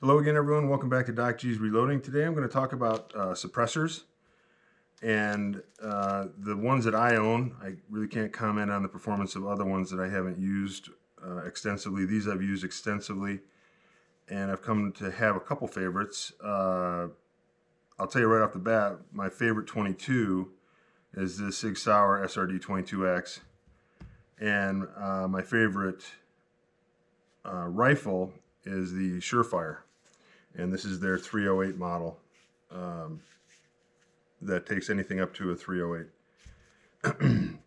Hello again, everyone. Welcome back to Doc G's Reloading. Today I'm going to talk about suppressors and the ones that I own. I really can't comment on the performance of other ones that I haven't used extensively. These I've used extensively, and I've come to have a couple favorites. I'll tell you right off the bat, my favorite 22 is the Sauer SRD 22X, and my favorite rifle is the SureFire. And this is their 308 model that takes anything up to a 308.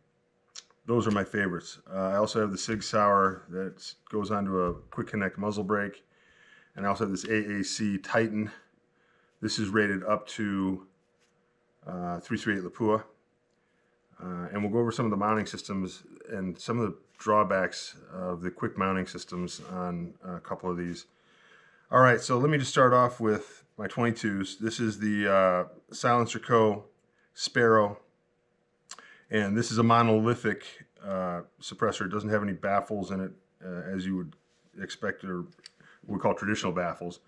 Those are my favorites. I also have the Sig Sauer that goes onto a quick connect muzzle brake. And I also have this AAC Titan. This is rated up to 338 Lapua. And we'll go over some of the mounting systems and some of the drawbacks of the quick mounting systems on a couple of these. All right, so let me just start off with my 22s. This is the SilencerCo Sparrow, and this is a monolithic suppressor. It doesn't have any baffles in it, as you would expect, or we call traditional baffles.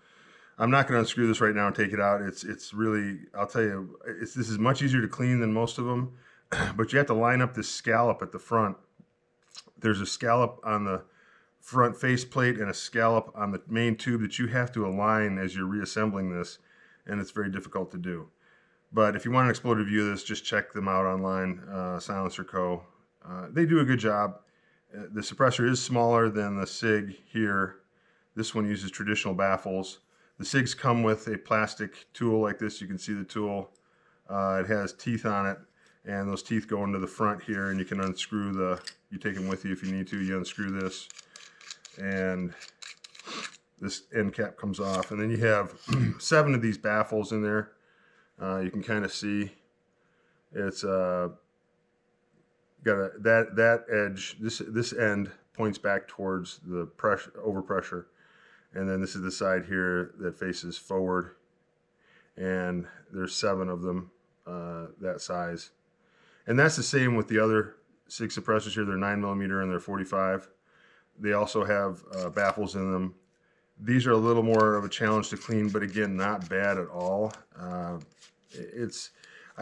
I'm not going to unscrew this right now and take it out. It's really, I'll tell you, this is much easier to clean than most of them, but you have to line up this scallop at the front. There's a scallop on the front faceplate and a scallop on the main tube that you have to align as you're reassembling this, and it's very difficult to do. But if you want an exploded view of this, just check them out online, SilencerCo. They do a good job. The suppressor is smaller than the Sig here. This one uses traditional baffles. The Sigs come with a plastic tool like this. You can see the tool. It has teeth on it, and those teeth go into the front here, and you can unscrew you take them with you if you need to. You unscrew this, and this end cap comes off, and then you have 7 of these baffles in there. You can kind of see it's got that edge. This end points back towards the overpressure, and then this is the side here that faces forward, and there's 7 of them that size, and that's the same with the other 6 suppressors here. They're 9mm and they're 45. They also have baffles in them. These are a little more of a challenge to clean, but again, not bad at all. I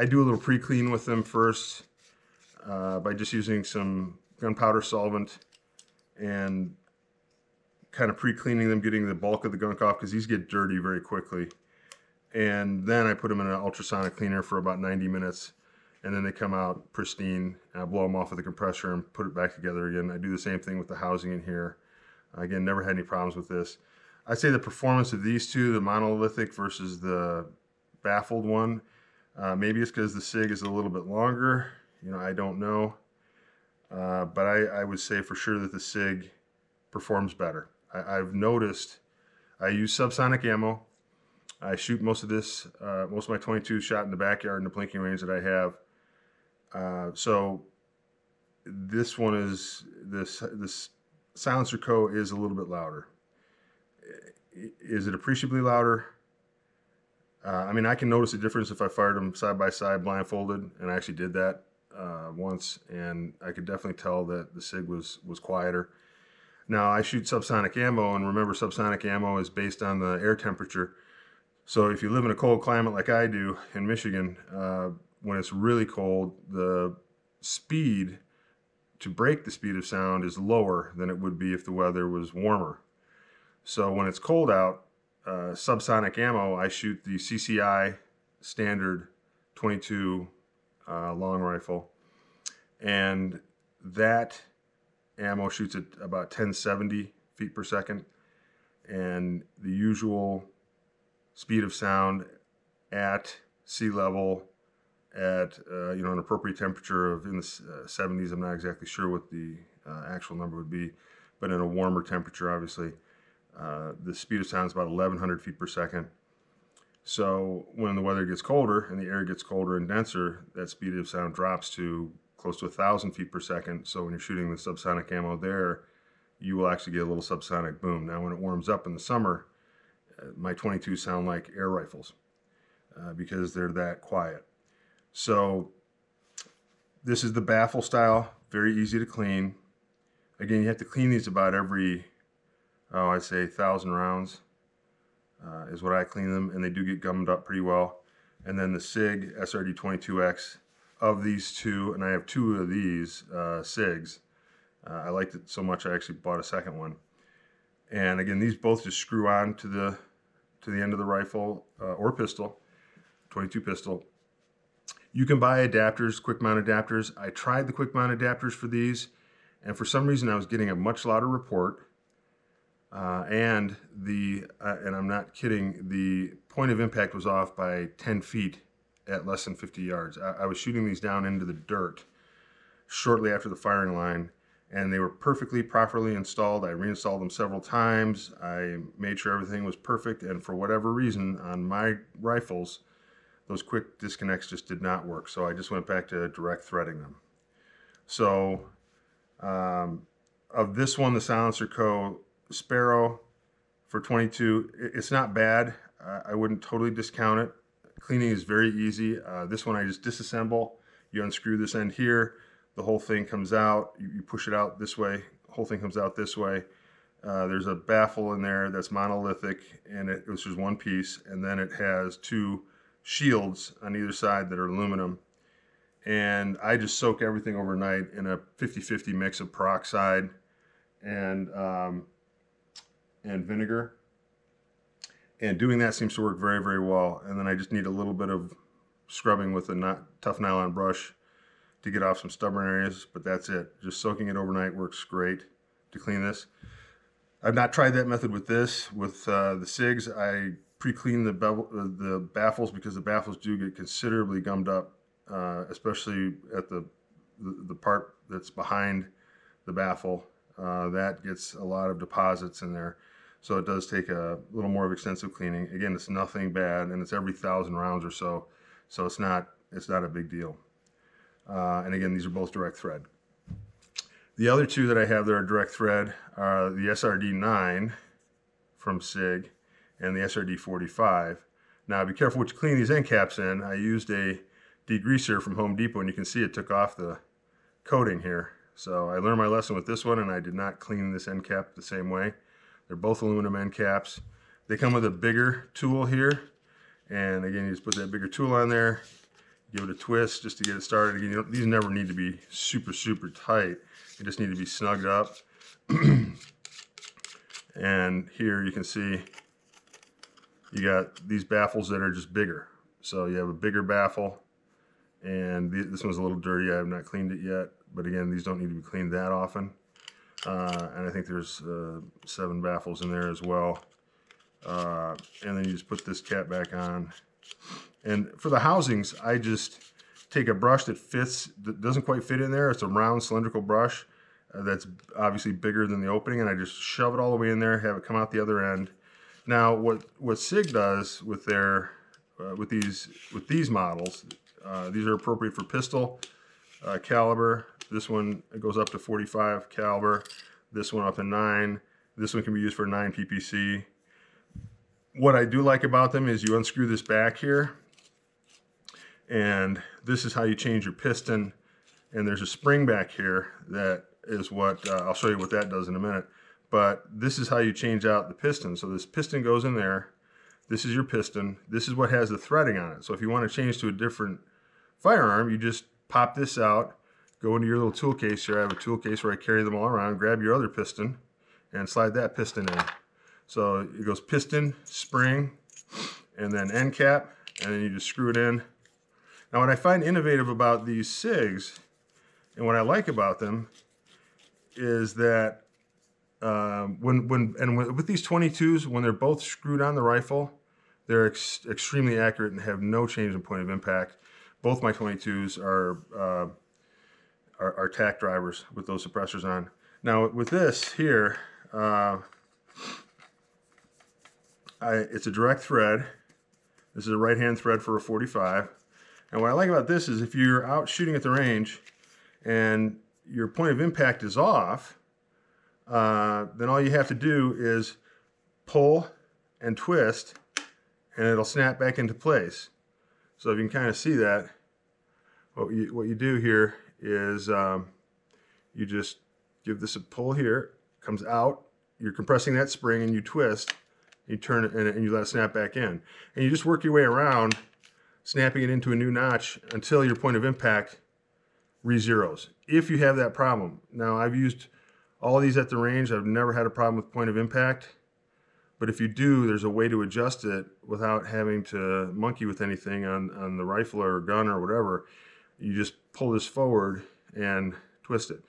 do a little pre-clean with them first by just using some gunpowder solvent and kind of pre-cleaning them, getting the bulk of the gunk off, because these get dirty very quickly. And then I put them in an ultrasonic cleaner for about 90 minutes. And then they come out pristine. I blow them off with the compressor and put it back together again. I do the same thing with the housing in here. Again, never had any problems with this. I'd say the performance of these two, the monolithic versus the baffled one, maybe it's because the Sig is a little bit longer. You know, I don't know. But I would say for sure that the Sig performs better. I've noticed I use subsonic ammo. I shoot most of my 22 shot in the backyard in the blinking range that I have. So this one is, this SilencerCo is a little bit louder. Is it appreciably louder? I mean, I can notice a difference if I fired them side by side blindfolded, and I actually did that once, and I could definitely tell that the Sig was quieter. Now, I shoot subsonic ammo, and remember, subsonic ammo is based on the air temperature. So if you live in a cold climate like I do in Michigan, when it's really cold, the speed to break the speed of sound is lower than it would be if the weather was warmer. So when it's cold out, subsonic ammo, I shoot the CCI standard 22 long rifle, and that ammo shoots at about 1070 feet per second, and the usual speed of sound at sea level at an appropriate temperature of in the 70s. I'm not exactly sure what the actual number would be, but in a warmer temperature, obviously, the speed of sound is about 1100 feet per second. So when the weather gets colder and the air gets colder and denser, that speed of sound drops to close to 1000 feet per second. So when you're shooting the subsonic ammo there, you will actually get a little subsonic boom. Now when it warms up in the summer, my 22 sound like air rifles because they're that quiet. So this is the baffle style, very easy to clean. Again, you have to clean these about every, I'd say 1,000 rounds. is what I clean them, and they do get gummed up pretty well. And then the SIG SRD 22X, of these two, and I have two of these SIGs. I liked it so much I actually bought a second one. And again, these both just screw on to the end of the rifle or pistol, 22 pistol. You can buy adapters, quick mount adapters. I tried the quick mount adapters for these, and for some reason I was getting a much louder report. And I'm not kidding, the point of impact was off by 10 feet at less than 50 yards. I was shooting these down into the dirt shortly after the firing line, and they were properly installed. I reinstalled them several times. I made sure everything was perfect, and for whatever reason on my rifles, those quick disconnects just did not work. So I just went back to direct threading them. So of this one, the SilencerCo Sparrow for 22, it's not bad. I wouldn't totally discount it. Cleaning is very easy. This one I just disassemble. You unscrew this end here, the whole thing comes out. You push it out this way, the whole thing comes out this way. There's a baffle in there that's monolithic, and it was just one piece, and then it has two shields on either side that are aluminum. And I just soak everything overnight in a 50-50 mix of peroxide and vinegar. And doing that seems to work very, very well. And then I just need a little bit of scrubbing with a tough nylon brush to get off some stubborn areas, but that's it. Just soaking it overnight works great to clean this. I've not tried that method with this. With the SIGs, I pre-clean the baffles, because the baffles do get considerably gummed up, especially at the part that's behind the baffle. That gets a lot of deposits in there. So it does take a little more of extensive cleaning. Again, it's nothing bad, and it's every 1,000 rounds or so. So it's not a big deal. And again, these are both direct thread. The other two that I have that are direct thread are the SRD 9 from SIG and the SRD 45. Now be careful what you clean these end caps in. I used a degreaser from Home Depot, and you can see it took off the coating here. So I learned my lesson with this one, and I did not clean this end cap the same way. They're both aluminum end caps. They come with a bigger tool here, and again, you just put that bigger tool on there, give it a twist just to get it started. Again, these never need to be super, super tight. They just need to be snugged up. And here you can see you got these baffles that are just bigger. So you have a bigger baffle, and this one's a little dirty. I have not cleaned it yet, but again, these don't need to be cleaned that often. And I think there's 7 baffles in there as well. And then you just put this cap back on. And for the housings, I just take a brush that doesn't quite fit in there. It's a round cylindrical brush that's obviously bigger than the opening, and I just shove it all the way in there, have it come out the other end. Now, what SIG does with their with these models, these are appropriate for pistol caliber. This one, it goes up to 45 caliber. This one up to 9. This one can be used for 9 PPC. What I do like about them is you unscrew this back here, and this is how you change your piston. And there's a spring back here that is what, I'll show you what that does in a minute. But this is how you change out the piston. So this piston goes in there. This is your piston. This is what has the threading on it. So if you want to change to a different firearm, you just pop this out, go into your little tool case here. I have a tool case where I carry them all around, grab your other piston, and slide that piston in. So it goes piston, spring, and then end cap, and then you just screw it in. Now what I find innovative about these SIGs, and what I like about them, is that with these 22s, when they're both screwed on the rifle, they're extremely accurate and have no change in point of impact. Both my 22s are tack drivers with those suppressors on. Now with this here, it's a direct thread. This is a right-hand thread for a 45. And what I like about this is if you're out shooting at the range and your point of impact is off, then all you have to do is pull and twist, and it'll snap back into place. So if you can kind of see that, what you do here is you just give this a pull here, comes out, you're compressing that spring, and you twist, You turn it and you let it snap back in. And you just work your way around, snapping it into a new notch until your point of impact re-zeros. If you have that problem. Now, I've used all these at the range. I've never had a problem with point of impact. But if you do, there's a way to adjust it without having to monkey with anything on the rifle or gun or whatever. You just pull this forward and twist it.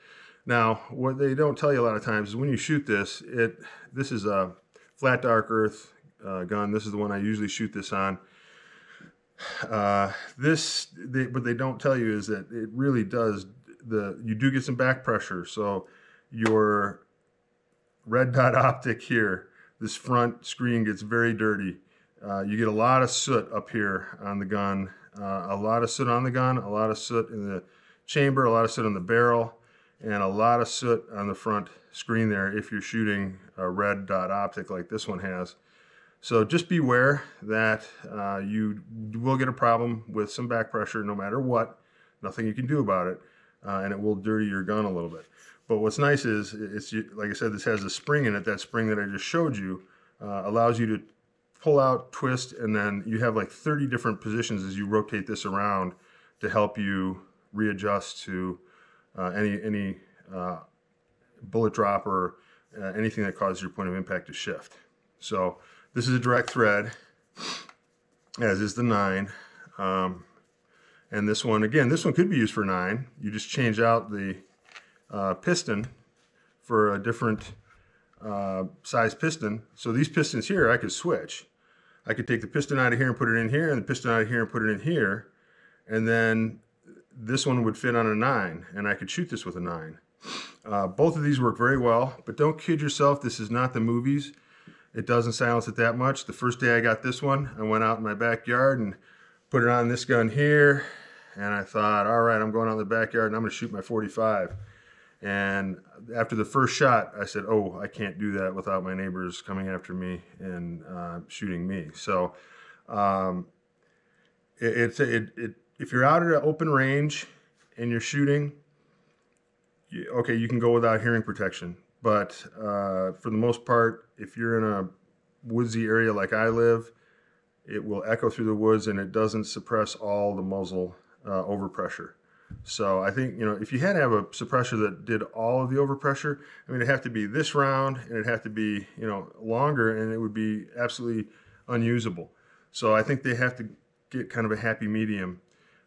Now, what they don't tell you a lot of times is when you shoot this, this is a flat dark earth gun. This is the one I usually shoot this on. What they don't tell you is that it really does, you do get some back pressure. So your red dot optic here, this front screen gets very dirty. You get a lot of soot up here on the gun, a lot of soot on the gun, a lot of soot in the chamber, a lot of soot on the barrel, and a lot of soot on the front screen there if you're shooting a red dot optic like this one has. So just beware that you will get a problem with some back pressure no matter what. Nothing you can do about it, and it will dirty your gun a little bit. But what's nice is, like I said, this has a spring in it. That spring that I just showed you allows you to pull out, twist, and then you have like 30 different positions as you rotate this around to help you readjust to any bullet drop or anything that causes your point of impact to shift. So this is a direct thread, as is the 9. And this one, again, this one could be used for 9. You just change out the piston for a different size piston. So these pistons here, I could switch. I could take the piston out of here and put it in here, and the piston out of here and put it in here, and then this one would fit on a 9, and I could shoot this with a 9. Both of these work very well, but don't kid yourself, this is not the movies. It doesn't silence it that much. The first day I got this one, I went out in my backyard and put it on this gun here, and I thought, all right, I'm going out in the backyard and I'm going to shoot my 45. And after the first shot, I said, oh, I can't do that without my neighbors coming after me and shooting me. So if you're out at an open range and you're shooting, okay, you can go without hearing protection. But for the most part, if you're in a woodsy area like I live, it will echo through the woods and it doesn't suppress all the muzzle overpressure. So I think, if you had to have a suppressor that did all of the overpressure, I mean, it'd have to be this round and it'd have to be, longer, and it would be absolutely unusable. So I think they have to get kind of a happy medium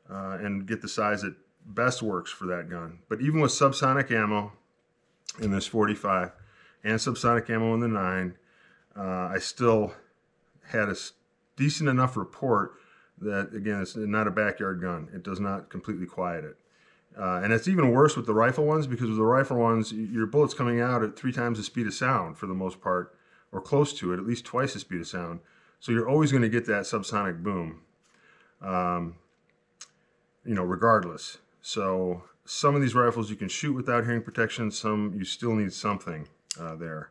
and get the size that best works for that gun. But even with subsonic ammo in this 45 and subsonic ammo in the 9, I still had a decent enough report that, again, it's not a backyard gun. It does not completely quiet it. And it's even worse with the rifle ones, because with the rifle ones, your bullet's coming out at 3 times the speed of sound for the most part, or close to it, at least twice the speed of sound. So you're always going to get that subsonic boom, regardless. So some of these rifles you can shoot without hearing protection, some you still need something there.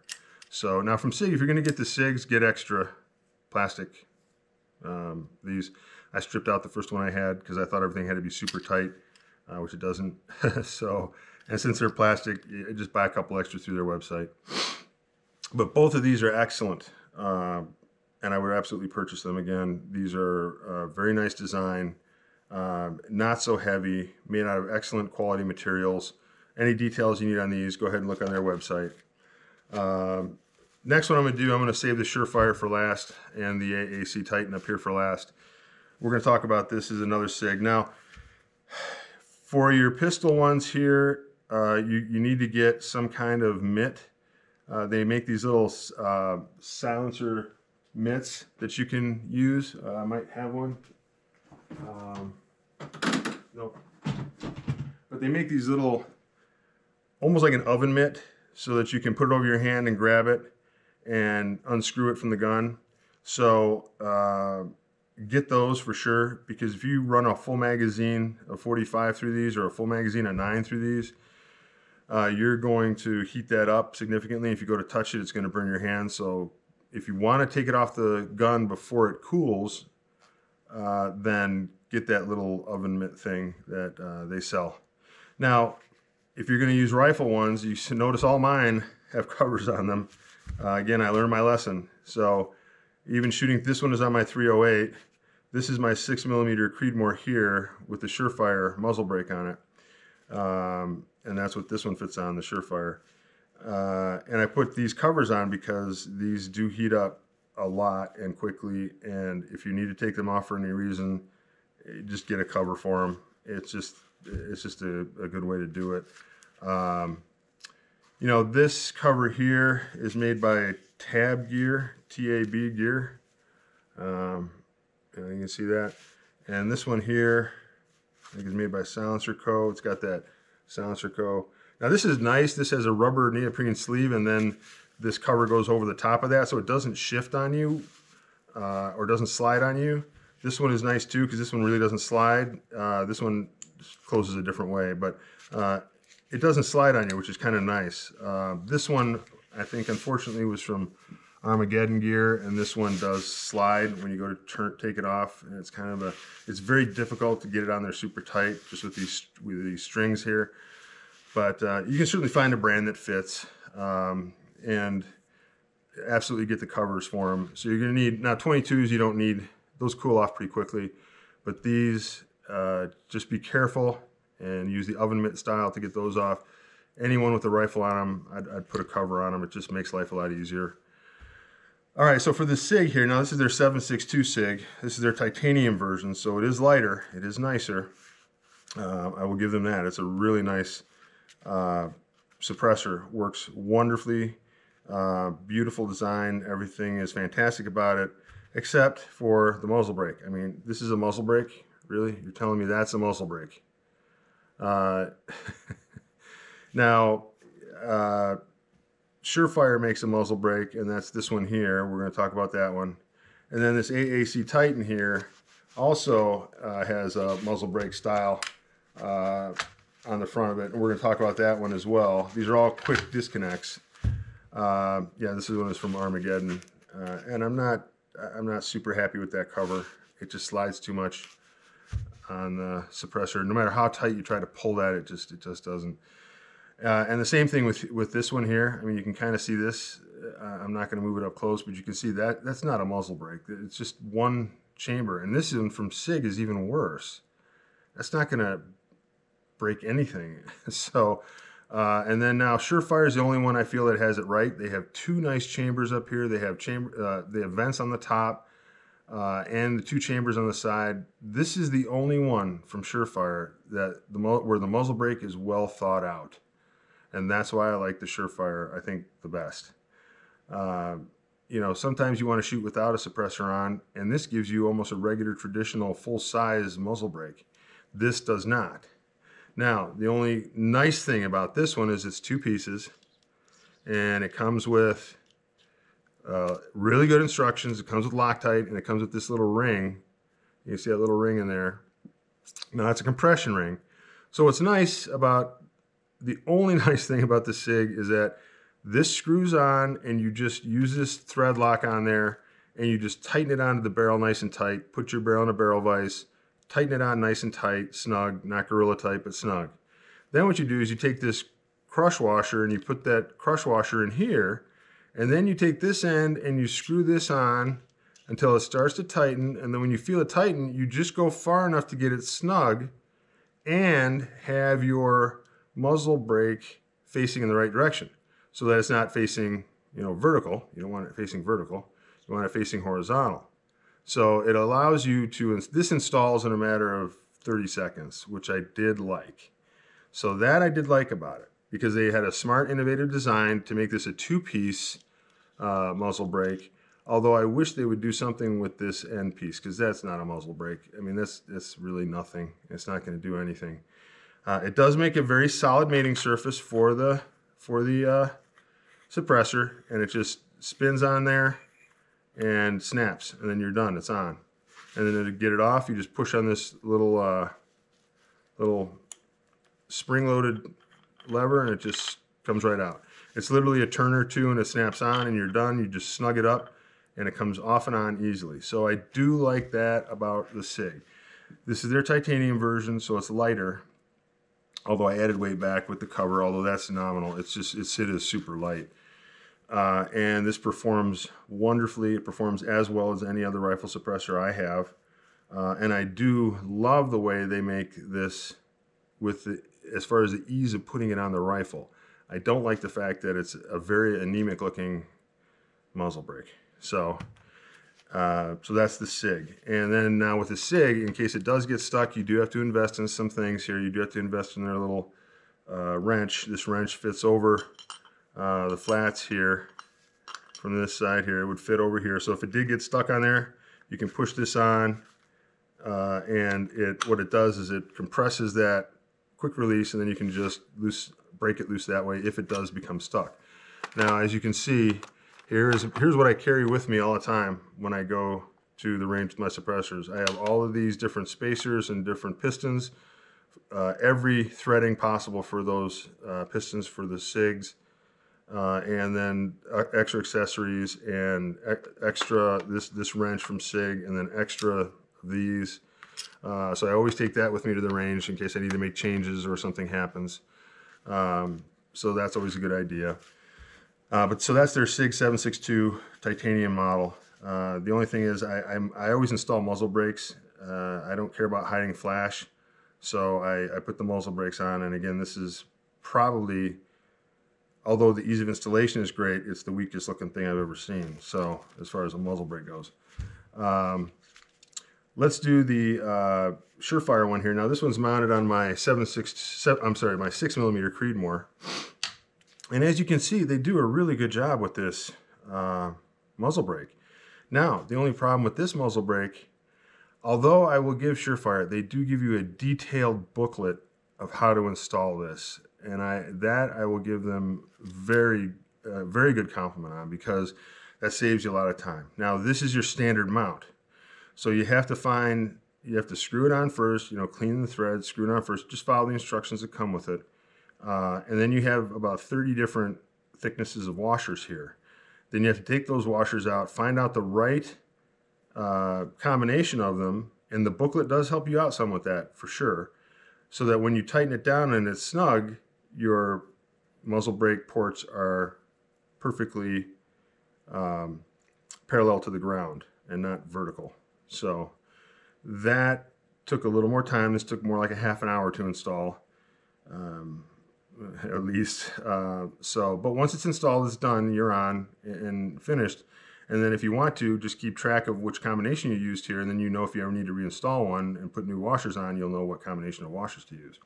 So now from SIG, if you're going to get the SIGs, get extra plastic. These, I stripped out the first one I had because I thought everything had to be super tight, which it doesn't. So, and since they're plastic, you just buy a couple extra through their website. But both of these are excellent, and I would absolutely purchase them again. These are very nice design, not so heavy, made out of excellent quality materials. Any details you need on these, go ahead and look on their website. Next one I'm going to save the SureFire for last and the AAC Titan up here for last. We're going to talk about this as another SIG. Now, for your pistol ones here, you need to get some kind of mitt. They make these little silencer mitts that you can use. I might have one. Nope. But they make these little, almost like an oven mitt, so that you can put it over your hand and grab it and unscrew it from the gun. So get those for sure, because if you run a full magazine of 45 through these, or a full magazine of 9 through these, you're going to heat that up significantly. If you go to touch it, it's going to burn your hand. So if you want to take it off the gun before it cools, then get that little oven mitt thing that they sell. Now, if you're going to use rifle ones, you should notice all mine have covers on them. Again, I learned my lesson. So even shooting, this one is on my 308. This is my 6mm Creedmoor here with the SureFire muzzle brake on it. And that's what this one fits on, the SureFire. And I put these covers on because these do heat up a lot and quickly, and if you need to take them off for any reason, just get a cover for them. It's just a good way to do it. You know, this cover here is made by Tab Gear, T-A-B Gear. And you can see that. And this one here, I think is made by SilencerCo. It's got that SilencerCo. Now this is nice. This has a rubber neoprene sleeve, and then this cover goes over the top of that, so it doesn't shift on you or doesn't slide on you. This one is nice too, because this one really doesn't slide. This one closes a different way, but it doesn't slide on you, which is kind of nice. This one, I think, unfortunately, was from Armageddon Gear, and this one does slide when you go to take it off, and it's kind of it's very difficult to get it on there super tight, just with these strings here. But you can certainly find a brand that fits, and absolutely get the covers for them. So you're going to need, now 22s, you don't need, those cool off pretty quickly, but these, just be careful and use the oven mitt style to get those off. Anyone with a rifle on them, I'd put a cover on them. It just makes life a lot easier. All right, so for the SIG here, now this is their 7.62 SIG. This is their titanium version, so it is lighter, it is nicer. I will give them that. It's a really nice suppressor. Works wonderfully. Beautiful design. Everything is fantastic about it, except for the muzzle brake. I mean, this is a muzzle brake? Really? You're telling me that's a muzzle brake? Now, SureFire makes a muzzle brake, and that's this one here. We're going to talk about that one. And then this AAC Titan here also has a muzzle brake style on the front of it, and we're going to talk about that one as well. These are all quick disconnects. Yeah, this one is from Armageddon, and I'm not super happy with that cover. It just slides too much on the suppressor. No matter how tight you try to pull that, it just doesn't. And the same thing with this one here. I mean, you can kind of see this. I'm not going to move it up close, but you can see that that's not a muzzle brake. It's just one chamber, and this one from SIG is even worse. That's not going to break anything. So, and then now SureFire is the only one I feel that has it right. They have two nice chambers up here. They have vents on the top and the two chambers on the side. This is the only one from SureFire that where the muzzle brake is well thought out, and that's why I like the SureFire, I think, the best. You know, sometimes you want to shoot without a suppressor on, and this gives you almost a regular traditional full-size muzzle brake. This does not. Now, the only nice thing about this one is it's two pieces, and it comes with really good instructions. It comes with Loctite, and it comes with this little ring. You can see that little ring in there. Now, that's a compression ring. So what's nice about, the only nice thing about the SIG is that this screws on, and you just use this thread lock on there, and you just tighten it onto the barrel nice and tight, put your barrel in a barrel vise, tighten it on nice and tight, snug, not gorilla tight, but snug. Then what you do is you take this crush washer and you put that crush washer in here, and then you take this end and you screw this on until it starts to tighten, and then when you feel it tighten, you just go far enough to get it snug and have your muzzle brake facing in the right direction so that it's not facing, you know, vertical. You don't want it facing vertical. You want it facing horizontal. So it allows you to, this installs in a matter of 30 seconds, which I did like. So that I did like about it, because they had a smart, innovative design to make this a two-piece muzzle brake. Although I wish they would do something with this end piece, because that's not a muzzle brake. I mean, that's really nothing. It's not going to do anything. It does make a very solid mating surface for the suppressor, and it just spins on there and snaps, and then you're done. It's on. And then to get it off, you just push on this little spring-loaded lever, and it just comes right out. It's literally a turn or two, and it snaps on, and you're done. You just snug it up, and it comes off and on easily. So I do like that about the SIG. This is their titanium version, so it's lighter. Although I added weight back with the cover, although that's nominal. It's just, it is super light. And this performs wonderfully. It performs as well as any other rifle suppressor I have. And I do love the way they make this with as far as the ease of putting it on the rifle. I don't like the fact that it's a very anemic looking muzzle brake. So that's the SIG. And then now with the SIG, in case it does get stuck, you do have to invest in some things here. You do have to invest in their little wrench. This wrench fits over the flats here from this side here. It would fit over here. So if it did get stuck on there, you can push this on, and what it does is it compresses that quick release, and then you can just break it loose that way if it does become stuck. Now, as you can see, here's what I carry with me all the time when I go to the range with my suppressors. I have all of these different spacers and different pistons, every threading possible for those pistons for the SIGs, and then extra accessories and extra this wrench from SIG, and then extra these. So I always take that with me to the range in case I need to make changes or something happens. So that's always a good idea. So that's their SIG 762 titanium model. The only thing is I always install muzzle brakes. I don't care about hiding flash. So I put the muzzle brakes on, and again, this is probably, although the ease of installation is great, it's the weakest looking thing I've ever seen. So as far as a muzzle brake goes. Let's do the SureFire one here. Now this one's mounted on my my 6mm Creedmoor. And as you can see, they do a really good job with this muzzle brake. Now, the only problem with this muzzle brake, although I will give SureFire, they do give you a detailed booklet of how to install this. And I will give them very good compliment on, because that saves you a lot of time. Now, this is your standard mount. So you have to screw it on first, clean the threads, screw it on first, just follow the instructions that come with it. And then you have about 30 different thicknesses of washers here. Then you have to take those washers out, find out the right combination of them, and the booklet does help you out some with that, for sure, so that when you tighten it down and it's snug, your muzzle brake ports are perfectly parallel to the ground and not vertical. So that took a little more time. This took more like a half an hour to install, at least. But once it's installed, it's done, you're on and finished. And then if you want to, just keep track of which combination you used here, and then if you ever need to reinstall one and put new washers on, you'll know what combination of washers to use.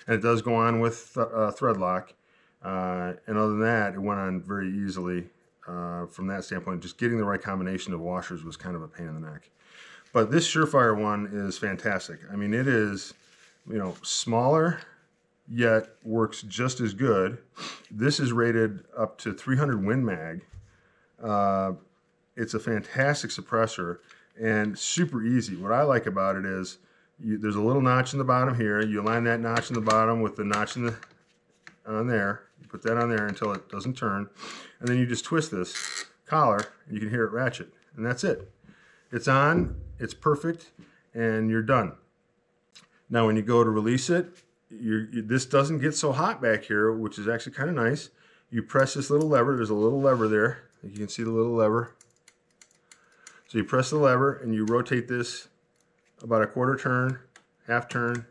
And it does go on with thread lock. And other than that, it went on very easily from that standpoint. Just getting the right combination of washers was kind of a pain in the neck. But this SureFire one is fantastic. I mean, it is, smaller, yet works just as good. This is rated up to 300 Win Mag. It's a fantastic suppressor and super easy. What I like about it is there's a little notch in the bottom here. You align that notch in the bottom with the notch on there. You put that on there until it doesn't turn. And then you just twist this collar, and you can hear it ratchet. And that's it. It's on, it's perfect, and you're done. Now when you go to release it, this doesn't get so hot back here, which is actually kind of nice. You press this little lever. There's a little lever there. You can see the little lever. So you press the lever and you rotate this about a quarter turn, half turn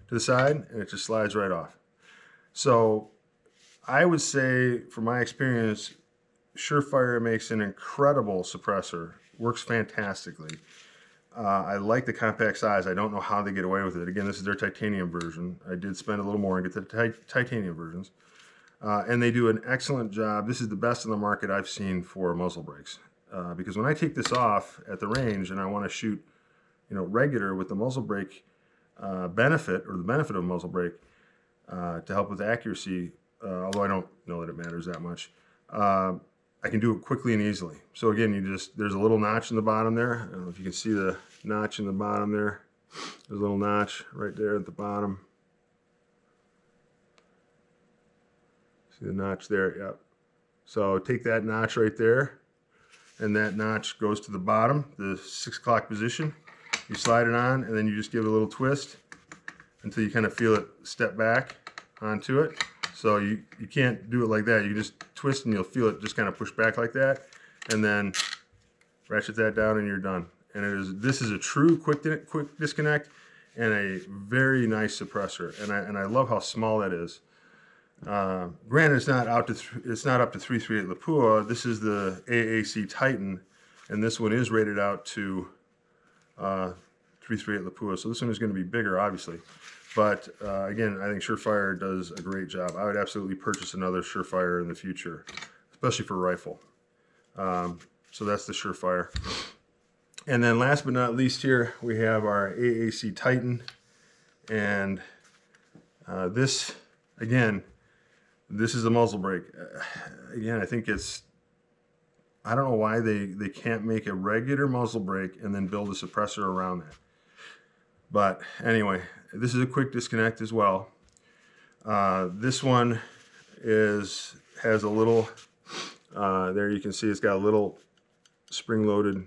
to the side, and it just slides right off. So I would say, from my experience, SureFire makes an incredible suppressor. Works fantastically. I like the compact size. I don't know how they get away with it. Again, this is their titanium version. I did spend a little more and get the titanium versions. And they do an excellent job. This is the best in the market I've seen for muzzle brakes. Because when I take this off at the range and I want to shoot, regular with the muzzle brake benefit, or the benefit of a muzzle brake to help with accuracy, although I don't know that it matters that much, I can do it quickly and easily. So again, there's a little notch in the bottom there. I don't know if you can see the notch in the bottom there. There's a little notch right there at the bottom. See the notch there? Yep. So take that notch right there, and that notch goes to the bottom, the 6 o'clock position. You slide it on, and then you just give it a little twist until you kind of feel it step back onto it. So you can't do it like that. You just twist and you'll feel it just kind of push back like that, and then ratchet that down and you're done. And this is a true quick disconnect and a very nice suppressor. And I love how small that is. Granted, it's not up to 338 Lapua. This is the AAC Titan, and this one is rated out to 338 Lapua. So this one is going to be bigger, obviously. But again, I think SureFire does a great job. I would absolutely purchase another SureFire in the future, especially for rifle. So that's the SureFire. And then last but not least here, we have our AAC Titan. And this, again, this is a muzzle brake. Again, I think I don't know why they can't make a regular muzzle brake and then build a suppressor around that. But anyway, this is a quick disconnect as well. This one has a little, there you can see it's got a little spring-loaded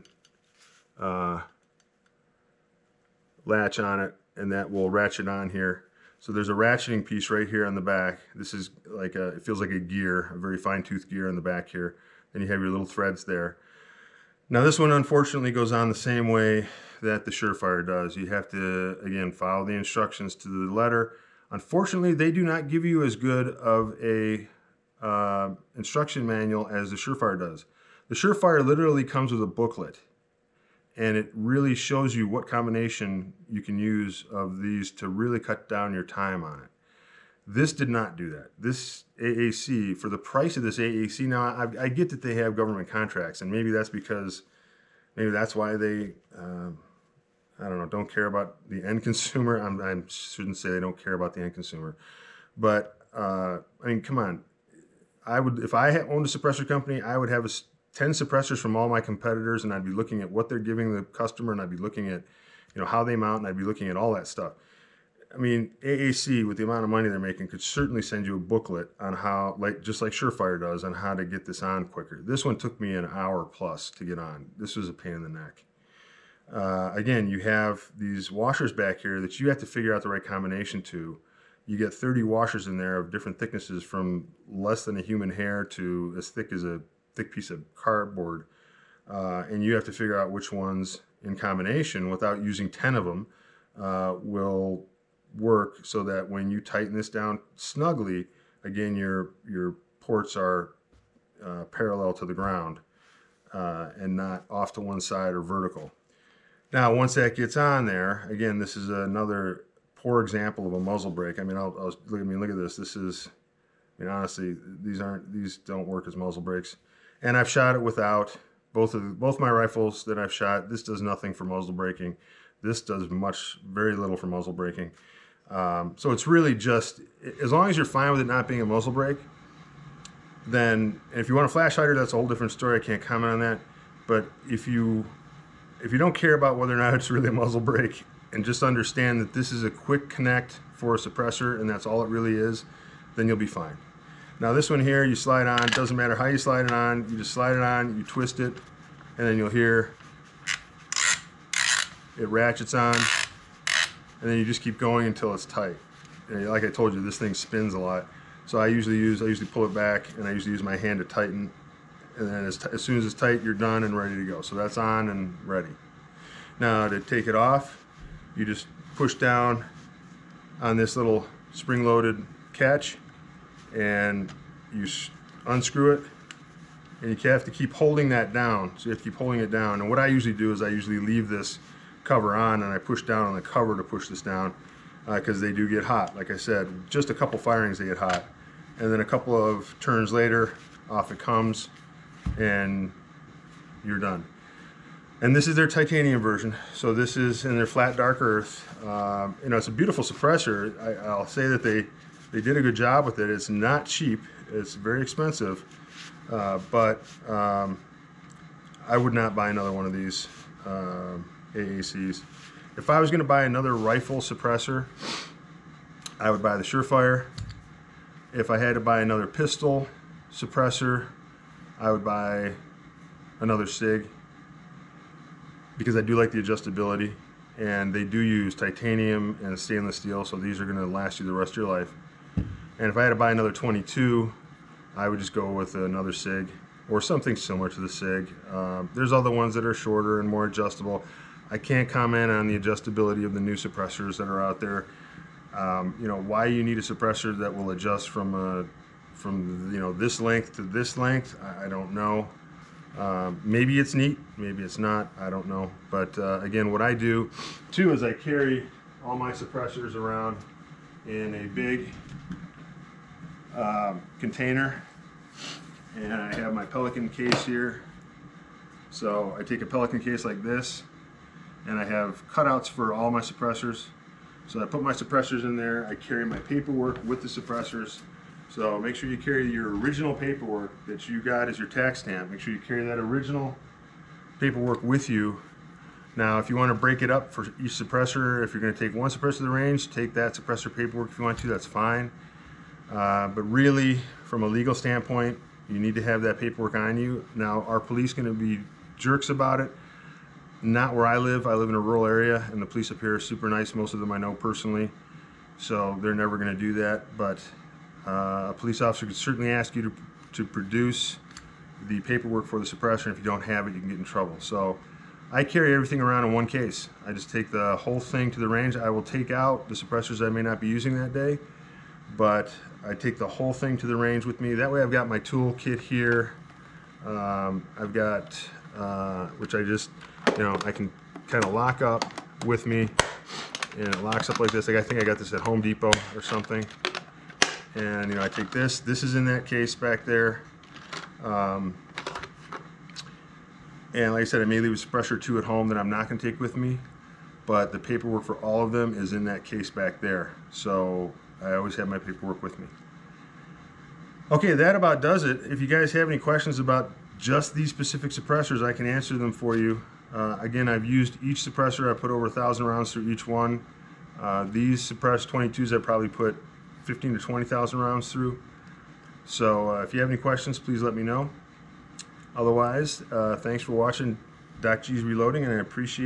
latch on it, and that will ratchet on here. So there's a ratcheting piece right here on the back. This is like it feels like a gear, a very fine-tooth gear on the back here. Then you have your little threads there. Now this one unfortunately goes on the same way that the SureFire does. You have to, again, follow the instructions to the letter. Unfortunately, they do not give you as good of a instruction manual as the SureFire does. The SureFire literally comes with a booklet, and it really shows you what combination you can use of these to really cut down your time on it. This did not do that. This AAC, for the price of this AAC, now I get that they have government contracts, and maybe that's because, maybe that's why they, I don't know, don't care about the end consumer. I shouldn't say they don't care about the end consumer. But, I mean, come on. If I owned a suppressor company, I would have 10 suppressors from all my competitors, and I'd be looking at what they're giving the customer, and I'd be looking at, how they mount, and I'd be looking at all that stuff. I mean, AAC, with the amount of money they're making, could certainly send you a booklet on how, just like SureFire does, on how to get this on quicker. This one took me an hour plus to get on. This was a pain in the neck. Again, you have these washers back here that you have to figure out the right combination to. You get 30 washers in there of different thicknesses, from less than a human hair to as thick as a thick piece of cardboard. And you have to figure out which ones in combination, without using 10 of them, will work so that when you tighten this down snugly, again, your ports are parallel to the ground and not off to one side or vertical. Now, once that gets on there, again, this is another poor example of a muzzle brake. I mean, look at this. This is, I mean, honestly, these don't work as muzzle brakes. And I've shot it without both my rifles that I've shot. This does nothing for muzzle braking. This does very little for muzzle braking. So it's really just, as long as you're fine with it not being a muzzle brake, then, and if you want a flash hider, that's a whole different story. I can't comment on that. But if you don't care about whether or not it's really a muzzle brake, and just understand that this is a quick connect for a suppressor, and that's all it really is, then you'll be fine. Now this one here, you slide on. It doesn't matter how you slide it on. You just slide it on, you twist it, and then you'll hear it ratchets on, and then you just keep going until it's tight. And like I told you, this thing spins a lot. So I usually pull it back, and I usually use my hand to tighten. And then as soon as it's tight, you're done and ready to go. So that's on and ready. Now to take it off, you just push down on this little spring-loaded catch, and you unscrew it, and you have to keep holding that down. So you have to keep holding it down. And what I usually do is I usually leave this cover on, and I push down on the cover to push this down, because they do get hot. Like I said, just a couple firings they get hot, and then a couple of turns later, off it comes, and you're done. And this is their titanium version. So this is in their flat dark earth. It's a beautiful suppressor. I'll say that they did a good job with it. It's not cheap. It's very expensive, but I would not buy another one of these AACs. If I was going to buy another rifle suppressor, I would buy the SureFire. If I had to buy another pistol suppressor, I would buy another SIG, because I do like the adjustability, and they do use titanium and stainless steel, so these are going to last you the rest of your life. And if I had to buy another 22, I would just go with another SIG or something similar to the SIG. There's other ones that are shorter and more adjustable. I can't comment on the adjustability of the new suppressors that are out there. You know, why you need a suppressor that will adjust from you know, this length to this length, I don't know. Maybe it's neat, maybe it's not, I don't know. But again, what I do too is I carry all my suppressors around in a big container, and I have my Pelican case here. So I take a Pelican case like this, and I have cutouts for all my suppressors. So I put my suppressors in there, I carry my paperwork with the suppressors. So make sure you carry your original paperwork that you got as your tax stamp. Make sure you carry that original paperwork with you. Now, if you want to break it up for each suppressor, if you're going to take one suppressor to the range, take that suppressor paperwork if you want to, that's fine. But really, from a legal standpoint, you need to have that paperwork on you. Now, are police going to be jerks about it? Not where I live. I live in a rural area, and the police up here are super nice. Most of them I know personally, so they're never going to do that. But a police officer could certainly ask you to produce the paperwork for the suppressor, and if you don't have it, you can get in trouble. So I carry everything around in one case. I just take the whole thing to the range. I will take out the suppressors I may not be using that day, but I take the whole thing to the range with me. That way I've got my tool kit here. I've got, which I just, you know, I can kind of lock up with me, and it locks up like this. I think I got this at Home Depot or something. And, you know, I take this. This is in that case back there. And like I said, I may leave a suppressor or two at home that I'm not going to take with me, but the paperwork for all of them is in that case back there. So I always have my paperwork with me. Okay, that about does it. If you guys have any questions about just these specific suppressors, I can answer them for you. Again, I've used each suppressor. I put over 1,000 rounds through each one. These suppressed 22s I probably put 15 to 20,000 rounds through. So if you have any questions, please let me know. Otherwise, thanks for watching Doc G's Reloading, and I appreciate